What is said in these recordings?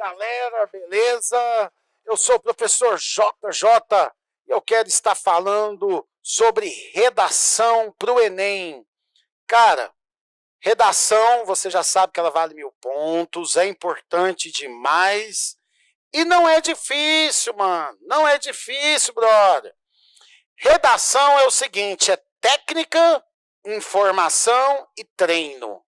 galera, beleza? Eu sou o professor JJ e eu quero estar falando sobre redação para o Enem. Cara, redação, você já sabe que ela vale 1000 pontos, é importante demais e não é difícil, mano. Não é difícil, brother. Redação é o seguinte, é técnica, informação e treino.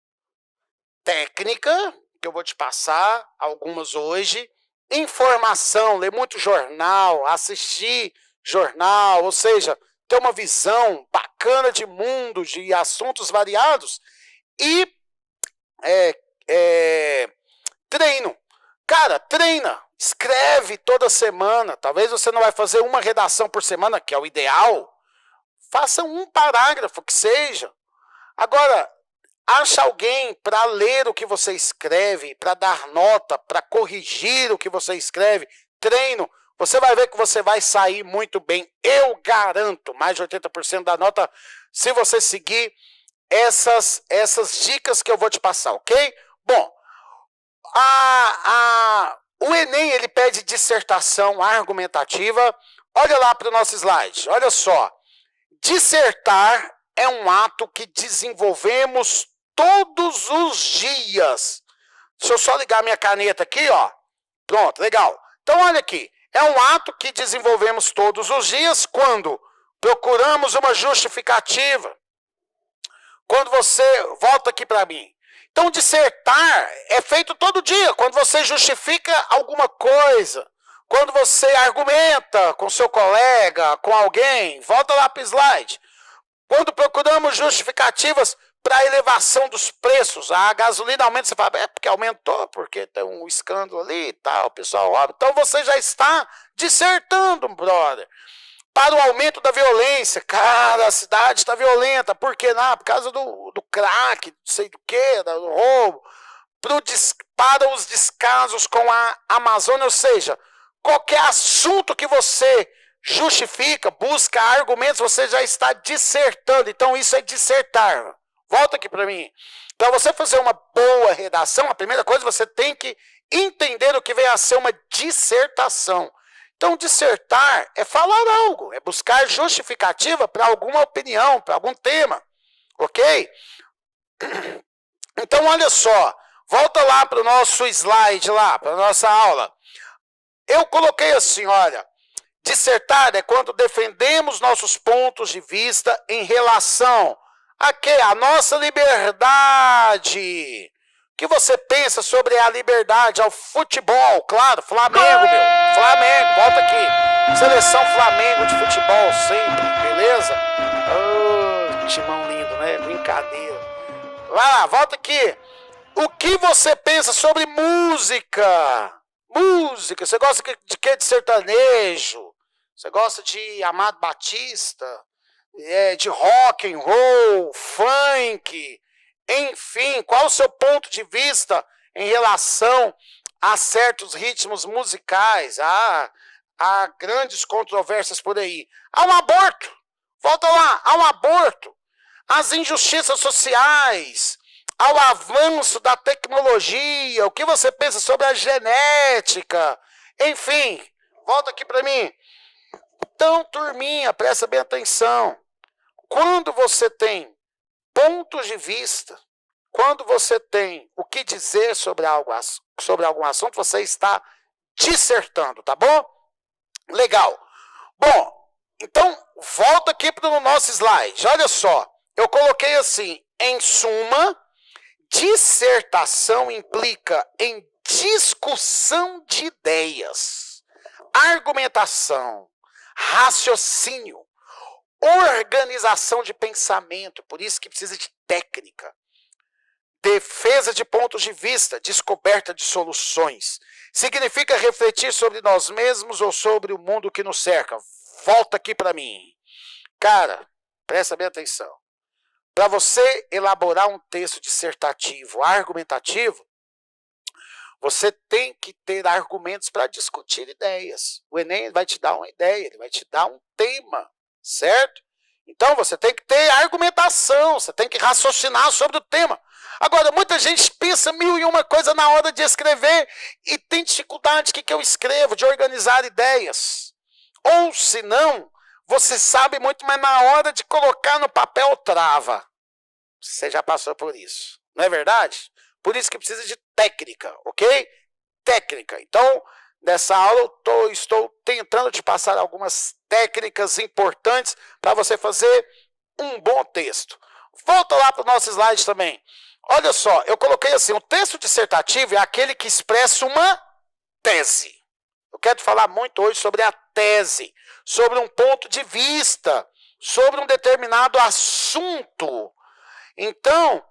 Técnica, que eu vou te passar algumas hoje. Informação, ler muito jornal, assistir jornal, ou seja, ter uma visão bacana de mundo, de assuntos variados. E treino. Cara, treina, escreve toda semana. Talvez você não vai fazer uma redação por semana, que é o ideal. Faça um parágrafo que seja. Agora, acha alguém para ler o que você escreve, para dar nota, para corrigir o que você escreve. Treino. Você vai ver que você vai sair muito bem. Eu garanto mais de 80% da nota se você seguir essas dicas que eu vou te passar, ok? Bom, o Enem ele pede dissertação argumentativa. Olha lá para o nosso slide. Olha só. Dissertar é um ato que desenvolvemos todos os dias. Deixa eu só ligar minha caneta aqui, ó. Pronto, legal. Então, olha aqui. É um ato que desenvolvemos todos os dias quando procuramos uma justificativa. Quando você volta aqui para mim. Então, dissertar é feito todo dia, quando você justifica alguma coisa. Quando você argumenta com seu colega, com alguém. Volta lá para o slide. Quando procuramos justificativas para a elevação dos preços, a gasolina aumenta, você fala, é porque aumentou, porque tem um escândalo ali e tal, o pessoal óbvio. Então você já está dissertando, brother. Para o aumento da violência, cara, a cidade está violenta, por que não? Por causa do crack, não sei do que, do roubo. Para os descasos com a Amazônia, ou seja, qualquer assunto que você justifica, busca argumentos, você já está dissertando. Então isso é dissertar. Volta aqui para mim. Para você fazer uma boa redação, a primeira coisa você tem que entender o que vem a ser uma dissertação. Então dissertar é falar algo, é buscar justificativa para alguma opinião, para algum tema. Ok? Então olha só, volta lá para o nosso slide lá, para a nossa aula. Eu coloquei assim, olha, dissertar é quando defendemos nossos pontos de vista em relação a quê? A nossa liberdade. O que você pensa sobre a liberdade, ao futebol? Claro, Flamengo, meu. Flamengo, volta aqui. Seleção Flamengo de futebol sempre, beleza? Oh, timão lindo, né? Brincadeira. Vai lá, volta aqui. O que você pensa sobre música? Música, você gosta de quê? De sertanejo? Você gosta de Amado Batista? De rock and roll, funk, enfim, qual o seu ponto de vista em relação a certos ritmos musicais? Há grandes controvérsias por aí. Há um aborto, volta lá, há um aborto. As injustiças sociais, ao avanço da tecnologia, o que você pensa sobre a genética? Enfim, volta aqui para mim. Então, turminha, presta bem atenção. Quando você tem pontos de vista, quando você tem o que dizer sobre algum assunto, você está dissertando, tá bom? Legal. Bom, então, volta aqui para o nosso slide. Olha só, eu coloquei assim, em suma, dissertação implica em discussão de ideias, argumentação, raciocínio, organização de pensamento, por isso que precisa de técnica, defesa de pontos de vista, descoberta de soluções. Significa refletir sobre nós mesmos ou sobre o mundo que nos cerca. Volta aqui para mim. Cara, presta bem atenção. Para você elaborar um texto dissertativo, argumentativo, você tem que ter argumentos para discutir ideias. O Enem vai te dar uma ideia, ele vai te dar um tema. Certo? Então você tem que ter argumentação, você tem que raciocinar sobre o tema. Agora, muita gente pensa mil e uma coisa na hora de escrever e tem dificuldade que eu escrevo, de organizar ideias. Ou, se não, você sabe muito, mas na hora de colocar no papel trava. Você já passou por isso, não é verdade? Por isso que precisa de técnica, ok? Técnica. Então, nessa aula eu estou tentando te passar algumas técnicas importantes para você fazer um bom texto. Volta lá para o nosso slide também. Olha só, eu coloquei assim, o texto dissertativo é aquele que expressa uma tese. Eu quero falar muito hoje sobre a tese, sobre um ponto de vista, sobre um determinado assunto. Então,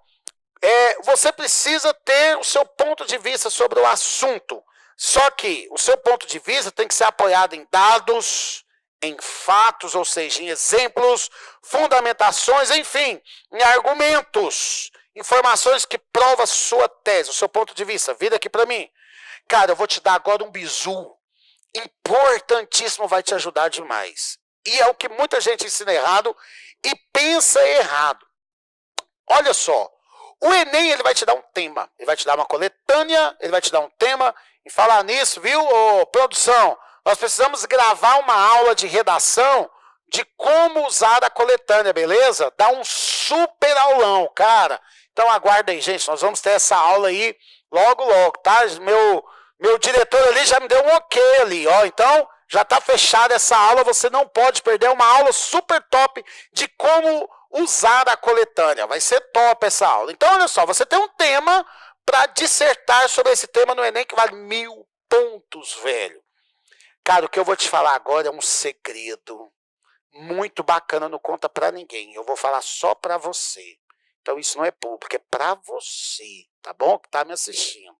você precisa ter o seu ponto de vista sobre o assunto. Só que o seu ponto de vista tem que ser apoiado em dados, em fatos, ou seja, em exemplos, fundamentações, enfim, em argumentos, informações que provam a sua tese, o seu ponto de vista. Vira aqui para mim. Cara, eu vou te dar agora um bizu importantíssimo, vai te ajudar demais. E é o que muita gente ensina errado e pensa errado. Olha só, o Enem ele vai te dar um tema, ele vai te dar uma coletânea, ele vai te dar um tema. E falar nisso, viu, produção? Nós precisamos gravar uma aula de redação de como usar a coletânea, beleza? Dá um super aulão, cara. Então aguarda aí, gente, nós vamos ter essa aula aí logo, logo, tá? Meu diretor ali já me deu um ok ali, ó. Então já está fechada essa aula, você não pode perder uma aula super top de como usar a coletânea. Vai ser top essa aula. Então, olha só, você tem um tema para dissertar sobre esse tema no Enem que vale 1000 pontos, velho. Cara, o que eu vou te falar agora é um segredo muito bacana, não conta para ninguém. Eu vou falar só para você. Então isso não é público, é para você, tá bom? Que tá me assistindo.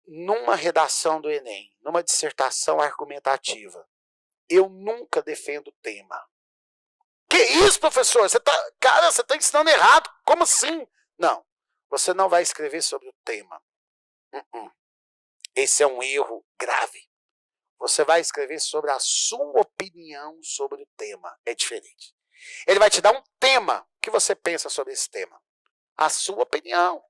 Numa redação do Enem, numa dissertação argumentativa, eu nunca defendo o tema. Que isso, professor? Você tá ensinando errado. Como assim? Não. Você não vai escrever sobre o tema. Esse é um erro grave. Você vai escrever sobre a sua opinião sobre o tema. É diferente. Ele vai te dar um tema. O que você pensa sobre esse tema? A sua opinião.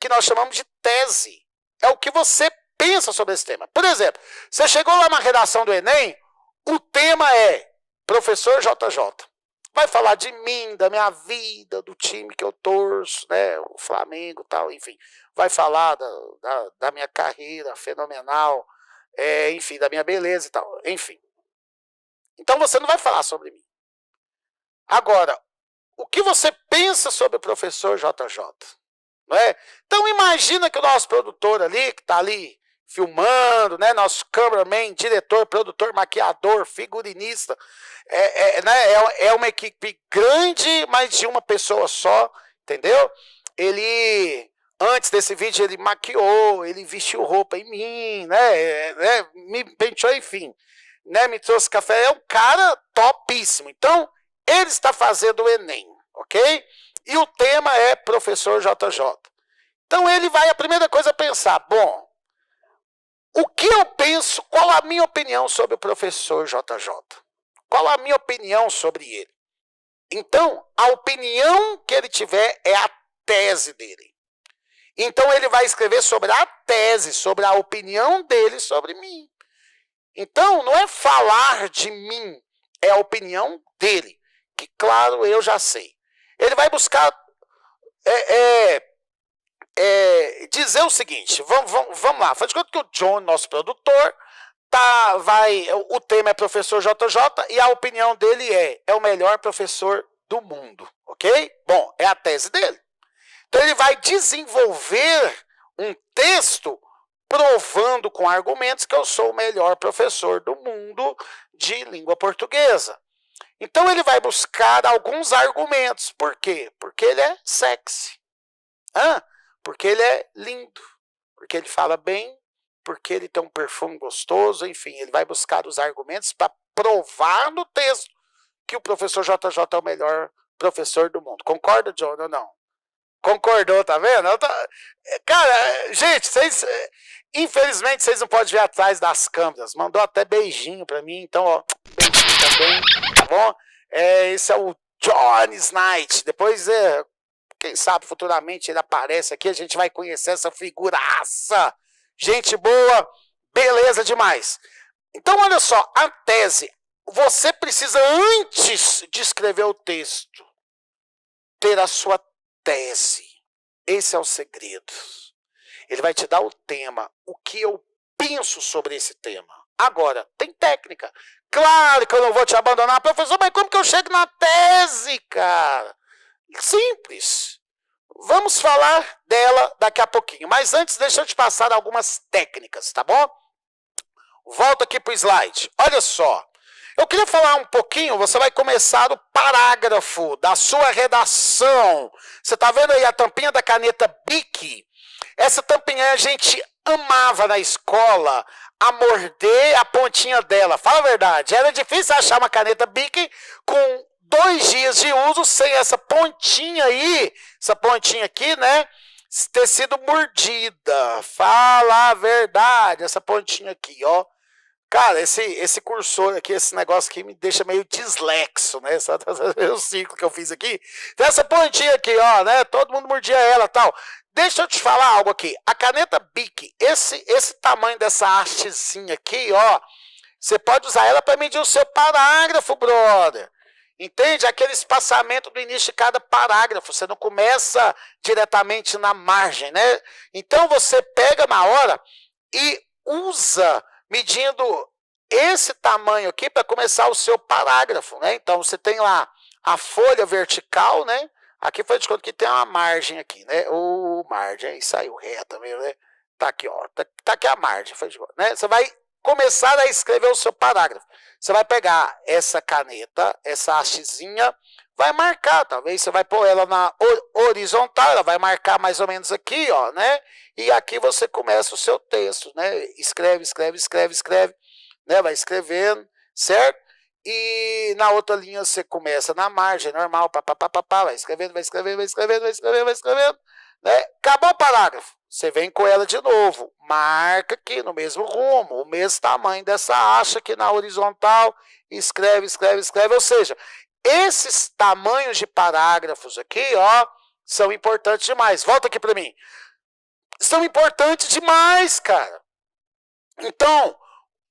Que nós chamamos de tese. É o que você pensa sobre esse tema. Por exemplo, você chegou lá na redação do Enem, o tema é Professor JJ. Vai falar de mim, da minha vida, do time que eu torço, né, o Flamengo e tal, enfim. Vai falar da minha carreira fenomenal, enfim, da minha beleza e tal, enfim. Então você não vai falar sobre mim. Agora, o que você pensa sobre o professor JJ? Não é? Então imagina que o nosso produtor ali, que está ali filmando, né, nosso cameraman, diretor, produtor, maquiador, figurinista, é uma equipe grande, mas de uma pessoa só, entendeu? Ele, antes desse vídeo, ele maquiou, ele vestiu roupa em mim, né, me penteou, enfim, né, me trouxe café, é um cara topíssimo. Então, ele está fazendo o Enem, ok? E o tema é Professor JJ. Então ele vai, a primeira coisa, pensar, bom, o que eu penso, qual a minha opinião sobre o professor JJ? Qual a minha opinião sobre ele? Então, a opinião que ele tiver é a tese dele. Então ele vai escrever sobre a tese, sobre a opinião dele sobre mim. Então, não é falar de mim, é a opinião dele, que claro, eu já sei. Ele vai buscar dizer o seguinte, vamos lá, faz de conta que o John, nosso produtor, o tema é professor JJ e a opinião dele é o melhor professor do mundo, ok? Bom, é a tese dele. Então ele vai desenvolver um texto provando com argumentos que eu sou o melhor professor do mundo de língua portuguesa. Então ele vai buscar alguns argumentos. Por quê? Porque ele é sexy. Porque ele é lindo. Porque ele fala bem. Porque ele tem um perfume gostoso. Enfim, ele vai buscar os argumentos para provar no texto que o professor JJ é o melhor professor do mundo. Concorda, John, ou não? Concordou, tá vendo? Cara, gente, infelizmente vocês não podem ver atrás das câmeras. Mandou até beijinho pra mim, então, ó, beijinho também, tá bom? Esse é o Johnny Knight. Depois, quem sabe futuramente ele aparece aqui, a gente vai conhecer essa figuraça. Gente boa, beleza demais. Então, olha só, a tese, você precisa, antes de escrever o texto, ter a sua tese. Esse é o segredo. Ele vai te dar o tema, o que eu penso sobre esse tema. Agora, tem técnica. Claro que eu não vou te abandonar, professor, mas como que eu chego na tese, cara? Simples. Vamos falar dela daqui a pouquinho. Mas antes, deixa eu te passar algumas técnicas, tá bom? Volta aqui para o slide. Olha só. Eu queria falar um pouquinho, você vai começar o parágrafo da sua redação. Você está vendo aí a tampinha da caneta Bic? Essa tampinha a gente amava na escola, a morder a pontinha dela. Fala a verdade, era difícil achar uma caneta Bic com 2 dias de uso sem essa pontinha aí, essa pontinha aqui, né? Ter sido mordida. Fala a verdade, essa pontinha aqui, ó. Cara, esse cursor aqui, esse negócio aqui me deixa meio dislexo, né? O ciclo que eu fiz aqui. Tem essa pontinha aqui, ó, né? Todo mundo mordia ela e tal. Deixa eu te falar algo aqui. A caneta Bic, esse tamanho dessa hastezinha aqui, ó, você pode usar ela para medir o seu parágrafo, brother. Entende? Aquele espaçamento do início de cada parágrafo. Você não começa diretamente na margem, né? Então você pega na hora e usa medindo esse tamanho aqui para começar o seu parágrafo, né? Então você tem lá a folha vertical, né? Aqui foi de conta que tem uma margem aqui, né? O margem aí saiu reta mesmo, né? Tá aqui, ó. Tá aqui a margem, foi de conta, né? Você vai começar a escrever o seu parágrafo. Você vai pegar essa caneta, essa hastezinha, vai marcar, talvez você vai pôr ela na horizontal, ela vai marcar mais ou menos aqui, ó, né? E aqui você começa o seu texto, né? Escreve, né? Vai escrevendo, certo? E na outra linha você começa na margem, normal, vai escrevendo, né? Acabou o parágrafo. Você vem com ela de novo, marca aqui no mesmo rumo, o mesmo tamanho dessa haste aqui na horizontal, escreve, ou seja, esses tamanhos de parágrafos aqui, ó, são importantes demais. Volta aqui para mim. São importantes demais, cara. Então,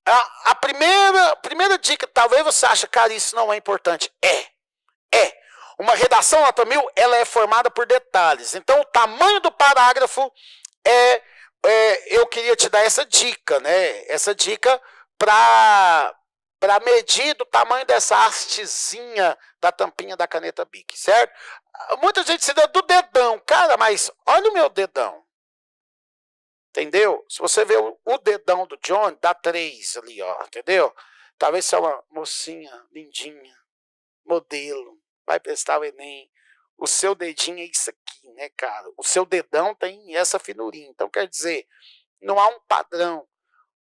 a primeira dica, talvez você ache, cara, isso não é importante. É. Uma redação nota 1000, ela é formada por detalhes. Então, o tamanho do parágrafo eu queria te dar essa dica, né? Essa dica para medir do tamanho dessa hastezinha da tampinha da caneta Bic, certo? Muita gente se deu do dedão. Cara, mas olha o meu dedão. Entendeu? Se você vê o dedão do John, dá 3 ali, ó. Entendeu? Talvez seja uma mocinha lindinha, modelo, vai prestar o Enem. O seu dedinho é isso aqui, né, cara? O seu dedão tem essa finurinha. Então, quer dizer, não há um padrão.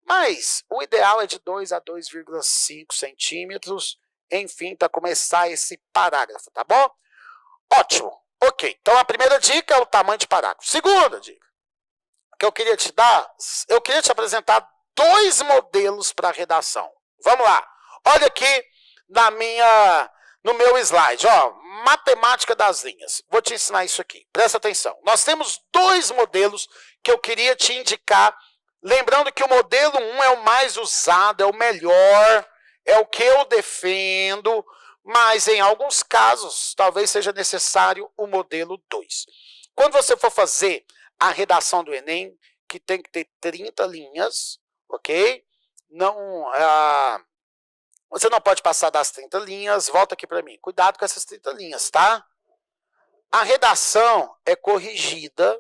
Mas o ideal é de 2 a 2,5 centímetros, enfim, para começar esse parágrafo, tá bom? Ótimo. Ok, então a primeira dica é o tamanho de parágrafo. Segunda dica que eu queria te dar, eu queria te apresentar 2 modelos para redação. Vamos lá. Olha aqui no meu slide, ó, matemática das linhas. Vou te ensinar isso aqui. Presta atenção. Nós temos 2 modelos que eu queria te indicar. Lembrando que o modelo 1 é o mais usado, é o melhor, é o que eu defendo, mas em alguns casos talvez seja necessário o modelo 2. Quando você for fazer a redação do Enem, que tem que ter 30 linhas, ok? Você não pode passar das 30 linhas, volta aqui para mim. Cuidado com essas 30 linhas, tá? A redação é corrigida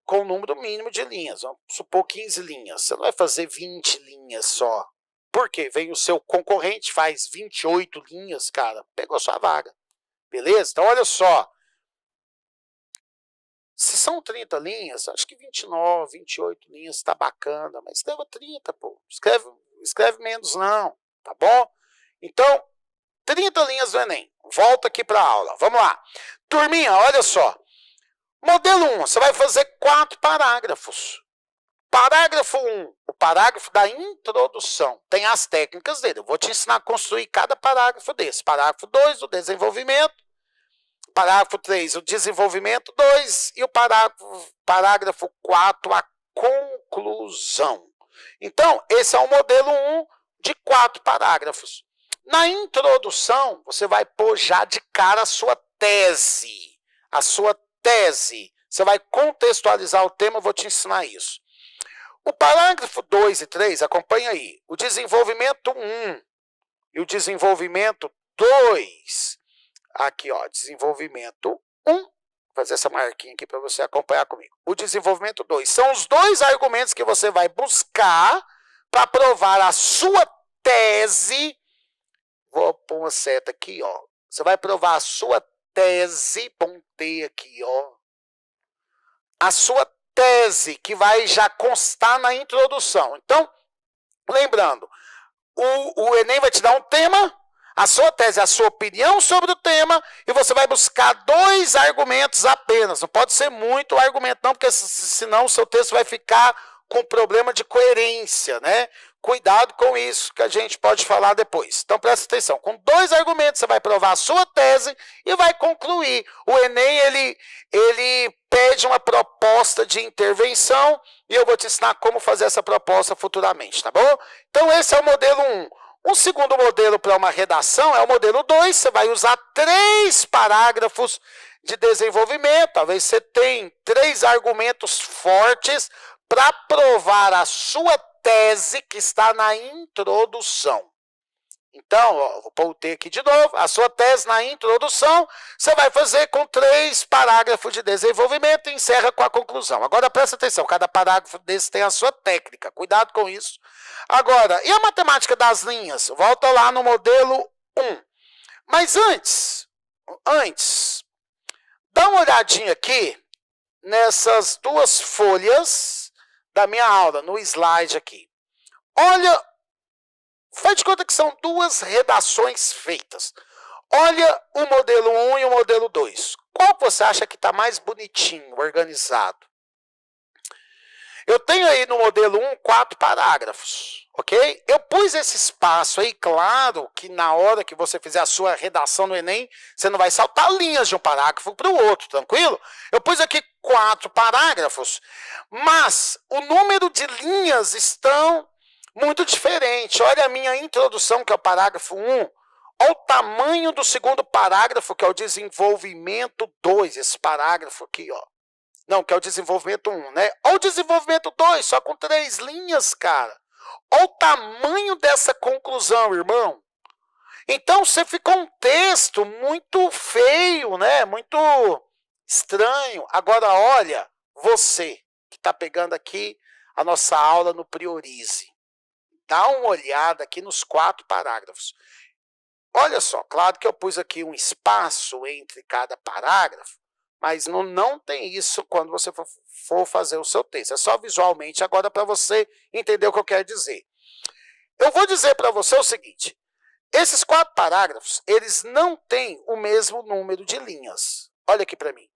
com o número mínimo de linhas. Vamos supor 15 linhas. Você não vai fazer 20 linhas só. Por quê? Vem o seu concorrente, faz 28 linhas, cara. Pegou sua vaga. Beleza? Então, olha só. Se são 30 linhas, acho que 29, 28 linhas está bacana. Mas escreva 30, pô. Escreve menos não, tá bom? Então, 30 linhas do Enem. Volta aqui para a aula. Vamos lá. Turminha, olha só. Modelo 1, você vai fazer 4 parágrafos. Parágrafo 1, o parágrafo da introdução. Tem as técnicas dele. Eu vou te ensinar a construir cada parágrafo desse. Parágrafo 2, do desenvolvimento. Parágrafo 3, o desenvolvimento 2 e o parágrafo 4, a conclusão. Então, esse é o modelo 1 de 4 parágrafos. Na introdução, você vai pôr já de cara a sua tese. A sua tese. Você vai contextualizar o tema, eu vou te ensinar isso. O parágrafo 2 e 3, acompanha aí. O desenvolvimento 1 e o desenvolvimento 2. Aqui, ó, desenvolvimento 1. Vou fazer essa marquinha aqui para você acompanhar comigo. O desenvolvimento 2. São os dois argumentos que você vai buscar para provar a sua tese. Vou pôr uma seta aqui, ó. Você vai provar a sua tese, pontei aqui, ó. A sua tese, que vai já constar na introdução. Então, lembrando, o Enem vai te dar um tema, a sua tese, a sua opinião sobre o tema, e você vai buscar 2 argumentos apenas. Não pode ser muito argumento, não, porque senão o seu texto vai ficar com problema de coerência, né? Cuidado com isso, que a gente pode falar depois. Então, presta atenção. Com 2 argumentos, você vai provar a sua tese e vai concluir. O Enem, ele pede uma proposta de intervenção e eu vou te ensinar como fazer essa proposta futuramente, tá bom? Então, esse é o modelo 1. Um segundo modelo para uma redação é o modelo 2. Você vai usar 3 parágrafos de desenvolvimento. Talvez você tenha 3 argumentos fortes para provar a sua tese que está na introdução. Então, ó, vou pôr o T aqui de novo. A sua tese na introdução, você vai fazer com 3 parágrafos de desenvolvimento e encerra com a conclusão. Agora, presta atenção, cada parágrafo desse tem a sua técnica. Cuidado com isso. Agora, e a matemática das linhas? Volta lá no modelo 1. Mas antes, dá uma olhadinha aqui nessas 2 folhas da minha aula, no slide aqui. Olha, faz de conta que são 2 redações feitas. Olha o modelo 1 e o modelo 2. Qual você acha que está mais bonitinho, organizado? Eu tenho aí no modelo 1 4 parágrafos, ok? Eu pus esse espaço aí, claro que na hora que você fizer a sua redação no Enem, você não vai saltar linhas de um parágrafo para o outro, tranquilo? Eu pus aqui 4 parágrafos, mas o número de linhas estão muito diferente. Olha a minha introdução, que é o parágrafo 1. Olha o tamanho do segundo parágrafo, que é o desenvolvimento 2. Esse parágrafo aqui, ó. Não, que é o desenvolvimento 1, né? Olha o desenvolvimento 2, só com 3 linhas, cara. Olha o tamanho dessa conclusão, irmão. Então, você ficou um texto muito feio, né? Muito estranho. Agora, olha, você que está pegando aqui a nossa aula no Priorize. Dá uma olhada aqui nos 4 parágrafos. Olha só, claro que eu pus aqui um espaço entre cada parágrafo, mas não tem isso quando você for fazer o seu texto. É só visualmente agora para você entender o que eu quero dizer. Eu vou dizer para você o seguinte. Esses 4 parágrafos, eles não têm o mesmo número de linhas. Olha aqui para mim.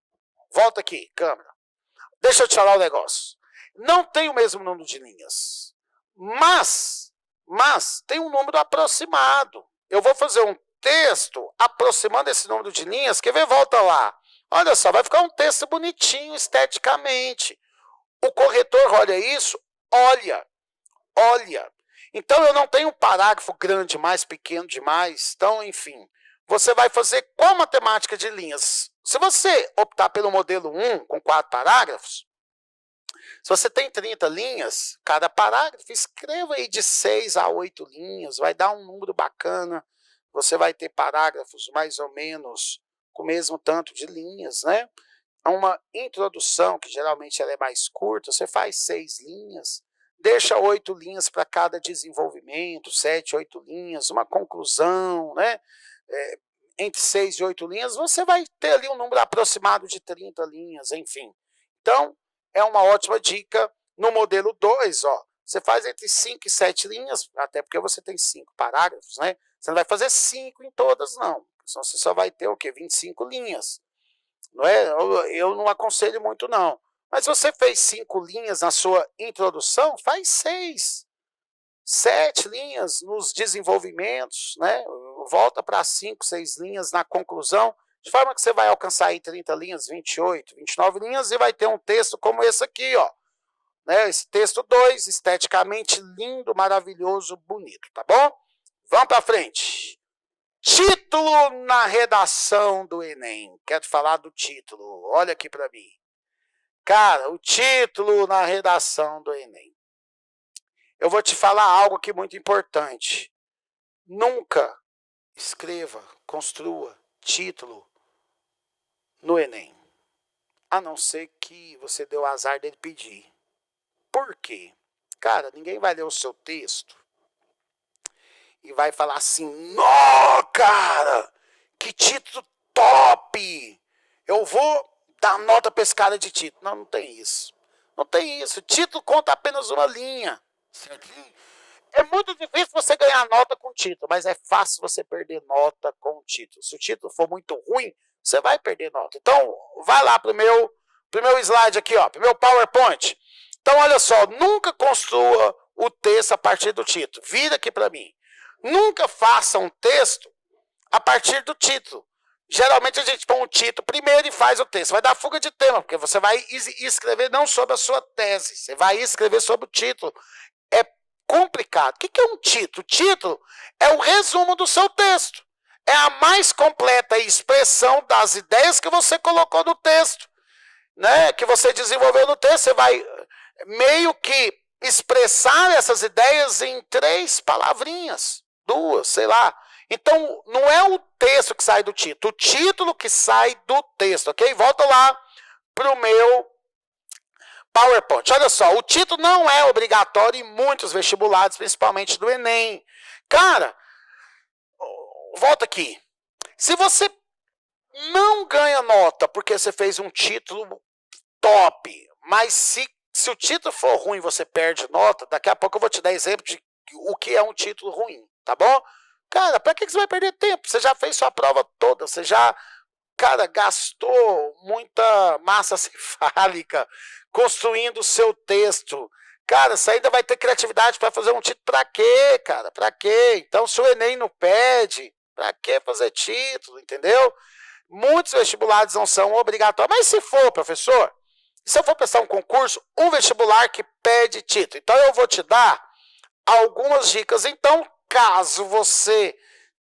Volta aqui, câmera. Deixa eu te falar um negócio. Não tem o mesmo número de linhas. Mas tem um número aproximado. Eu vou fazer um texto aproximando esse número de linhas. Quer ver? Volta lá. Olha só, vai ficar um texto bonitinho esteticamente. O corretor olha isso? Olha. Então, eu não tenho um parágrafo grande demais, pequeno demais. Então, enfim, você vai fazer qual matemática de linhas? Se você optar pelo modelo 1, com 4 parágrafos, se você tem 30 linhas, cada parágrafo, escreva aí de 6 a 8 linhas, vai dar um número bacana. Você vai ter parágrafos mais ou menos com o mesmo tanto de linhas, né? Uma introdução, que geralmente ela é mais curta, você faz 6 linhas, deixa 8 linhas para cada desenvolvimento, 7, 8 linhas, uma conclusão, né? Entre 6 e 8 linhas, você vai ter ali um número aproximado de 30 linhas, enfim. Então, é uma ótima dica. No modelo 2, ó, você faz entre 5 e 7 linhas, até porque você tem 5 parágrafos, né? Você não vai fazer 5 em todas, não. Senão você só vai ter o quê? 25 linhas. Não é? Eu não aconselho muito, não. Mas se você fez 5 linhas na sua introdução, faz 6. 7 linhas nos desenvolvimentos, né? Volta para 5, 6 linhas na conclusão. de forma que você vai alcançar aí 30 linhas, 28, 29 linhas e vai ter um texto como esse aqui, ó. Né? Esse texto 2, esteticamente lindo, maravilhoso, bonito, tá bom? Vamos para frente. Título na redação do Enem. Quero falar do título. Olha aqui para mim. Cara, o título na redação do Enem. Eu vou te falar algo aqui muito importante. Nunca escreva, construa título no Enem. A não ser que você deu o azar dele pedir. Por quê? Cara, ninguém vai ler o seu texto e vai falar assim, nó, cara, que título top! Eu vou dar nota para esse cara de título. Não, não tem isso. Não tem isso. O título conta apenas uma linha. Certo? É muito difícil você ganhar nota com título, mas é fácil você perder nota com título. Se o título for muito ruim, você vai perder nota. Então, vai lá pro meu slide aqui, ó, pro meu PowerPoint. Então, olha só, nunca construa o texto a partir do título. Vira aqui para mim. Nunca faça um texto a partir do título. Geralmente a gente põe um título primeiro e faz o texto. Vai dar fuga de tema, porque você vai escrever não sobre a sua tese, você vai escrever sobre o título. É complicado. O que é um título? O título é o resumo do seu texto. É a mais completa expressão das ideias que você colocou no texto, né? Que você desenvolveu no texto. Você vai meio que expressar essas ideias em 3 palavrinhas, 2, sei lá. Então, não é o texto que sai do título, o título que sai do texto, ok? Volta lá para o meu PowerPoint. Olha só, o título não é obrigatório em muitos vestibulares, principalmente do Enem. Cara, volta aqui. Se você não ganha nota porque você fez um título top, mas se o título for ruim e você perde nota, daqui a pouco eu vou te dar exemplo de o que é um título ruim, tá bom? Cara, para que você vai perder tempo? Você já fez sua prova toda, você já, cara, gastou muita massa cefálica construindo o seu texto. Cara, você ainda vai ter criatividade para fazer um título. Para quê, cara? Para quê? Então, se o Enem não pede, para que fazer título, entendeu? Muitos vestibulares não são obrigatórios. Mas se for, professor, se eu for prestar um concurso, um vestibular que pede título. Então, eu vou te dar algumas dicas. Então, caso você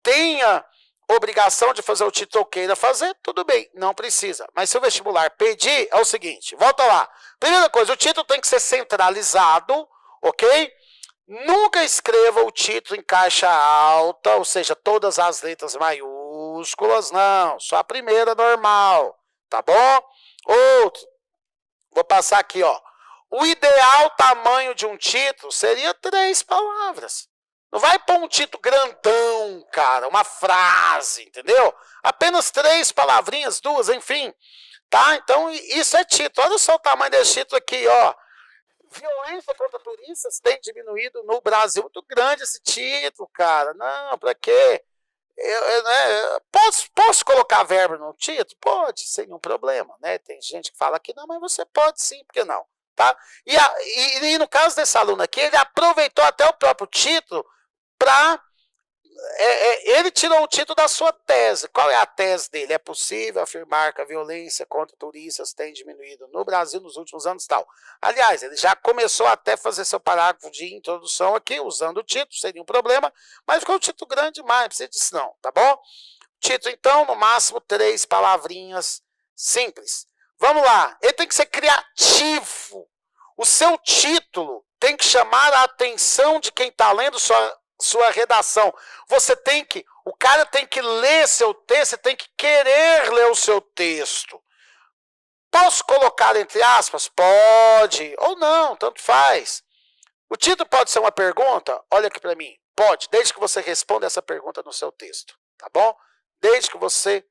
tenha obrigação de fazer o título ou queira fazer, tudo bem, não precisa. Mas se o vestibular pedir, é o seguinte, volta lá. Primeira coisa, o título tem que ser centralizado, ok? Nunca escreva o título em caixa alta, ou seja, todas as letras maiúsculas, não, só a primeira normal, tá bom? Outro, vou passar aqui, ó. O ideal tamanho de um título seria 3 palavras. Não vai pôr um título grandão, cara, uma frase, entendeu? Apenas 3 palavrinhas, 2, enfim. Tá? Então, isso é título. Olha só o tamanho desse título aqui, ó. Violência contra turistas tem diminuído no Brasil. Muito grande esse título, cara. Não, pra quê? Posso colocar verbo no título? Pode, sem nenhum problema, né? Tem gente que fala que não, mas você pode sim, por que não? Tá? E no caso desse aluno aqui, ele aproveitou até o próprio título para... ele tirou o título da sua tese. Qual é a tese dele? É possível afirmar que a violência contra turistas tem diminuído no Brasil nos últimos anos e tal. Aliás, ele já começou até a fazer seu parágrafo de introdução aqui, usando o título, seria um problema, mas ficou um título grande demais, não precisa disso não, tá bom? Título, então, no máximo 3 palavrinhas simples. Vamos lá, ele tem que ser criativo. O seu título tem que chamar a atenção de quem está lendo sua redação. O cara tem que ler seu texto, tem que querer ler o seu texto. Posso colocar entre aspas? Pode, ou não, tanto faz. O título pode ser uma pergunta? Olha aqui para mim. Pode, desde que você responda essa pergunta no seu texto, tá bom? Desde que você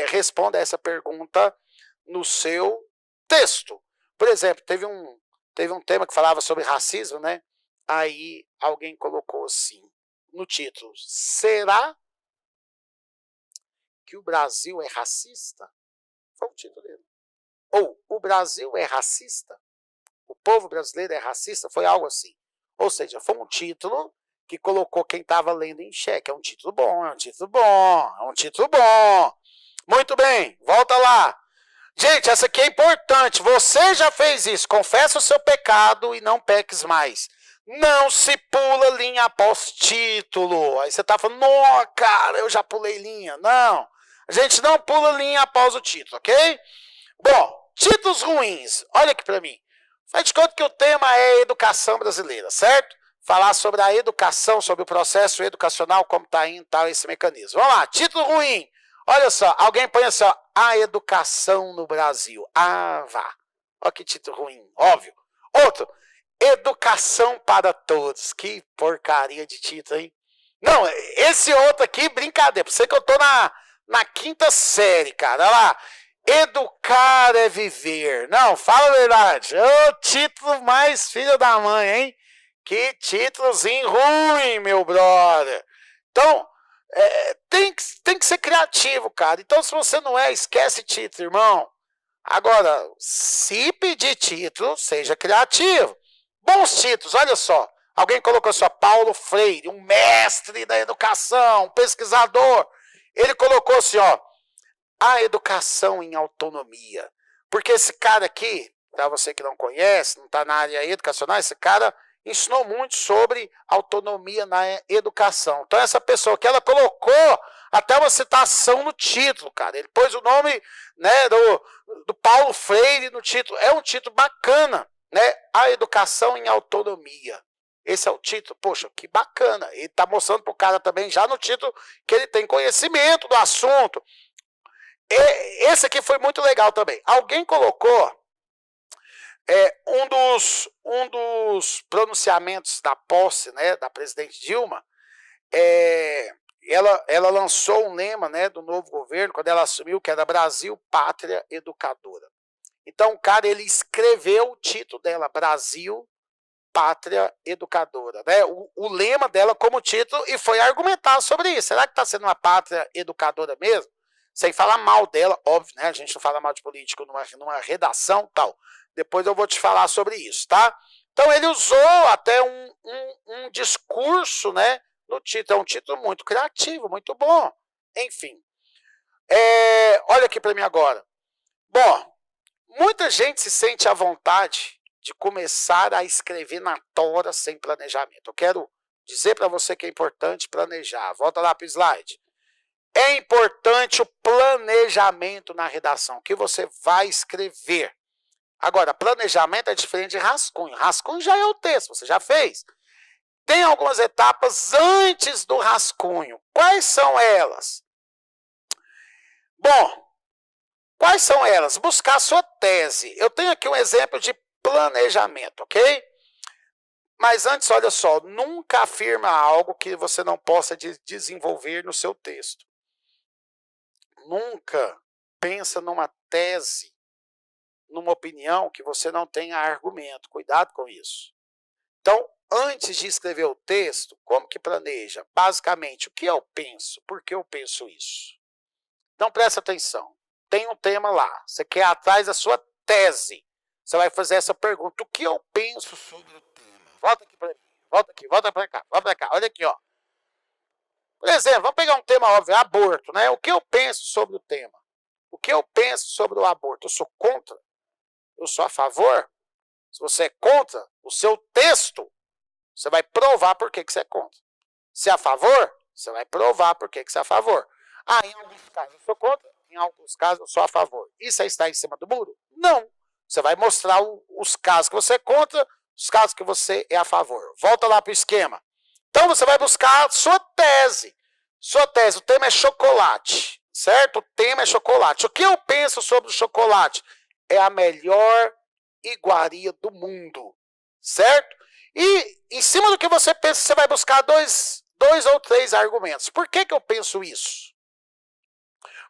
responda essa pergunta no seu texto. Por exemplo, teve um tema que falava sobre racismo, né? Aí alguém colocou assim, no título, será que o Brasil é racista? Foi o título dele. Ou, o Brasil é racista? O povo brasileiro é racista? Foi algo assim. Ou seja, foi um título que colocou quem estava lendo em xeque. É um título bom, é um título bom, é um título bom. Muito bem, volta lá. Gente, essa aqui é importante. Você já fez isso. Confessa o seu pecado e não peques mais. Não se pula linha após título. Aí você tá falando, não, cara, eu já pulei linha. Não, a gente não pula linha após o título, ok? Bom, títulos ruins. Olha aqui para mim. Faz de conta que o tema é educação brasileira, certo? Falar sobre a educação, sobre o processo educacional, como está indo, tal, esse mecanismo. Vamos lá, título ruim. Olha só, alguém põe assim, ó, a educação no Brasil. Ah, vá. Olha que título ruim, óbvio. Outro, educação para todos. Que porcaria de título, hein? Não, esse outro aqui, brincadeira. Por você que eu tô na quinta série, cara. Olha lá. Educar é viver. Não, fala a verdade. O título mais filho da mãe, hein? Que títulozinho ruim, meu brother. Então, tem que ser criativo, cara. Então, se você não é, esquece título, irmão. Agora, se pedir título, seja criativo. Bons títulos, olha só. Alguém colocou só Paulo Freire, um mestre da educação, um pesquisador. Ele colocou assim, ó, a educação em autonomia. Porque esse cara aqui, para você que não conhece, não está na área educacional, esse cara ensinou muito sobre autonomia na educação. Então, essa pessoa que ela colocou até uma citação no título, cara. Ele pôs o nome, né, do Paulo Freire no título. É um título bacana, né? A educação em autonomia. Esse é o título. Poxa, que bacana. Ele está mostrando para o cara também, já no título, que ele tem conhecimento do assunto. Esse aqui foi muito legal também. Alguém colocou um dos pronunciamentos da posse, né, da presidente Dilma. Ela lançou um lema, né, do novo governo, quando ela assumiu, que era Brasil, Pátria Educadora. Então, o cara, ele escreveu o título dela, Brasil, Pátria Educadora, né? O lema dela como título, e foi argumentar sobre isso. Será que está sendo uma pátria educadora mesmo? Sem falar mal dela, óbvio, né? A gente não fala mal de político numa redação tal. Depois eu vou te falar sobre isso, tá? Então ele usou até um discurso, né? No título. É um título muito criativo, muito bom. Enfim. Olha aqui para mim agora. Bom, muita gente se sente à vontade de começar a escrever na tora sem planejamento. Eu quero dizer para você que é importante planejar. Volta lá para o slide. É importante o planejamento na redação, o que você vai escrever. Agora, planejamento é diferente de rascunho. Rascunho já é o texto, você já fez. Tem algumas etapas antes do rascunho. Quais são elas? Bom, quais são elas? Buscar a sua tese. Eu tenho aqui um exemplo de planejamento, ok? Mas antes, olha só, nunca afirma algo que você não possa desenvolver no seu texto. Nunca pensa numa tese, numa opinião que você não tenha argumento. Cuidado com isso. Então, antes de escrever o texto, como que planeja? Basicamente, o que eu penso? Por que eu penso isso? Então, presta atenção. Tem um tema lá. Você quer atrás da sua tese. Você vai fazer essa pergunta. O que eu penso sobre o tema? Volta aqui para mim. Volta aqui, volta para cá. Volta para cá. Olha aqui, ó. Por exemplo, vamos pegar um tema óbvio, aborto, né? O que eu penso sobre o tema? O que eu penso sobre o aborto? Eu sou contra? Eu sou a favor? Se você é contra, o seu texto, você vai provar por que você é contra. Se é a favor, você vai provar por que você é a favor. Ah, em alguns casos eu sou contra, em alguns casos eu sou a favor. Isso aí está em cima do muro? Não. Você vai mostrar os casos que você é contra, os casos que você é a favor. Volta lá para o esquema. Então você vai buscar a sua tese. Sua tese, o tema é chocolate, certo? O tema é chocolate. O que eu penso sobre o chocolate? É a melhor iguaria do mundo, certo? E em cima do que você pensa, você vai buscar dois ou três argumentos. Por que eu penso isso?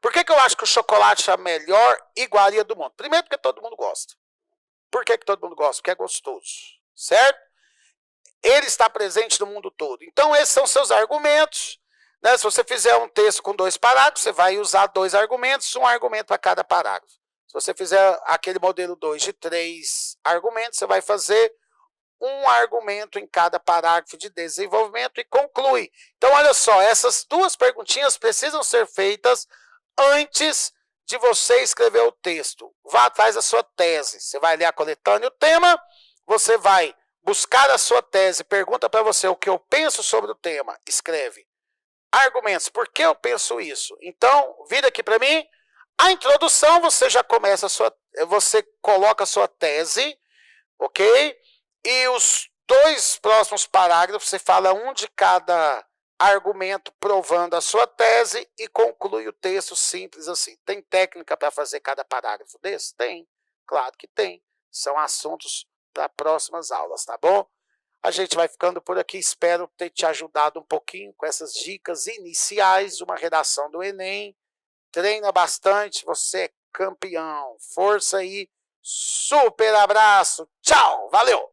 Por que eu acho que o chocolate é a melhor iguaria do mundo? Primeiro, porque todo mundo gosta. Por que todo mundo gosta? Porque é gostoso, certo? Ele está presente no mundo todo. Então, esses são seus argumentos. Né? Se você fizer um texto com 2 parágrafos, você vai usar 2 argumentos, um argumento para cada parágrafo. Se você fizer aquele modelo 2 de 3 argumentos, você vai fazer um argumento em cada parágrafo de desenvolvimento e conclui. Então, olha só, essas 2 perguntinhas precisam ser feitas antes de você escrever o texto. Vá atrás da sua tese. Você vai ler a coletânea e o tema, você vai buscar a sua tese, pergunta para você o que eu penso sobre o tema, escreve. Argumentos, por que eu penso isso? Então, vira aqui para mim. A introdução, você já começa você coloca a sua tese, ok? E os 2 próximos parágrafos, você fala um de cada argumento provando a sua tese e conclui o texto simples assim. Tem técnica para fazer cada parágrafo desse? Tem, claro que tem. São assuntos para próximas aulas, tá bom? A gente vai ficando por aqui, espero ter te ajudado um pouquinho com essas dicas iniciais de uma redação do Enem. Treina bastante, você é campeão. Força aí, super abraço, tchau, valeu!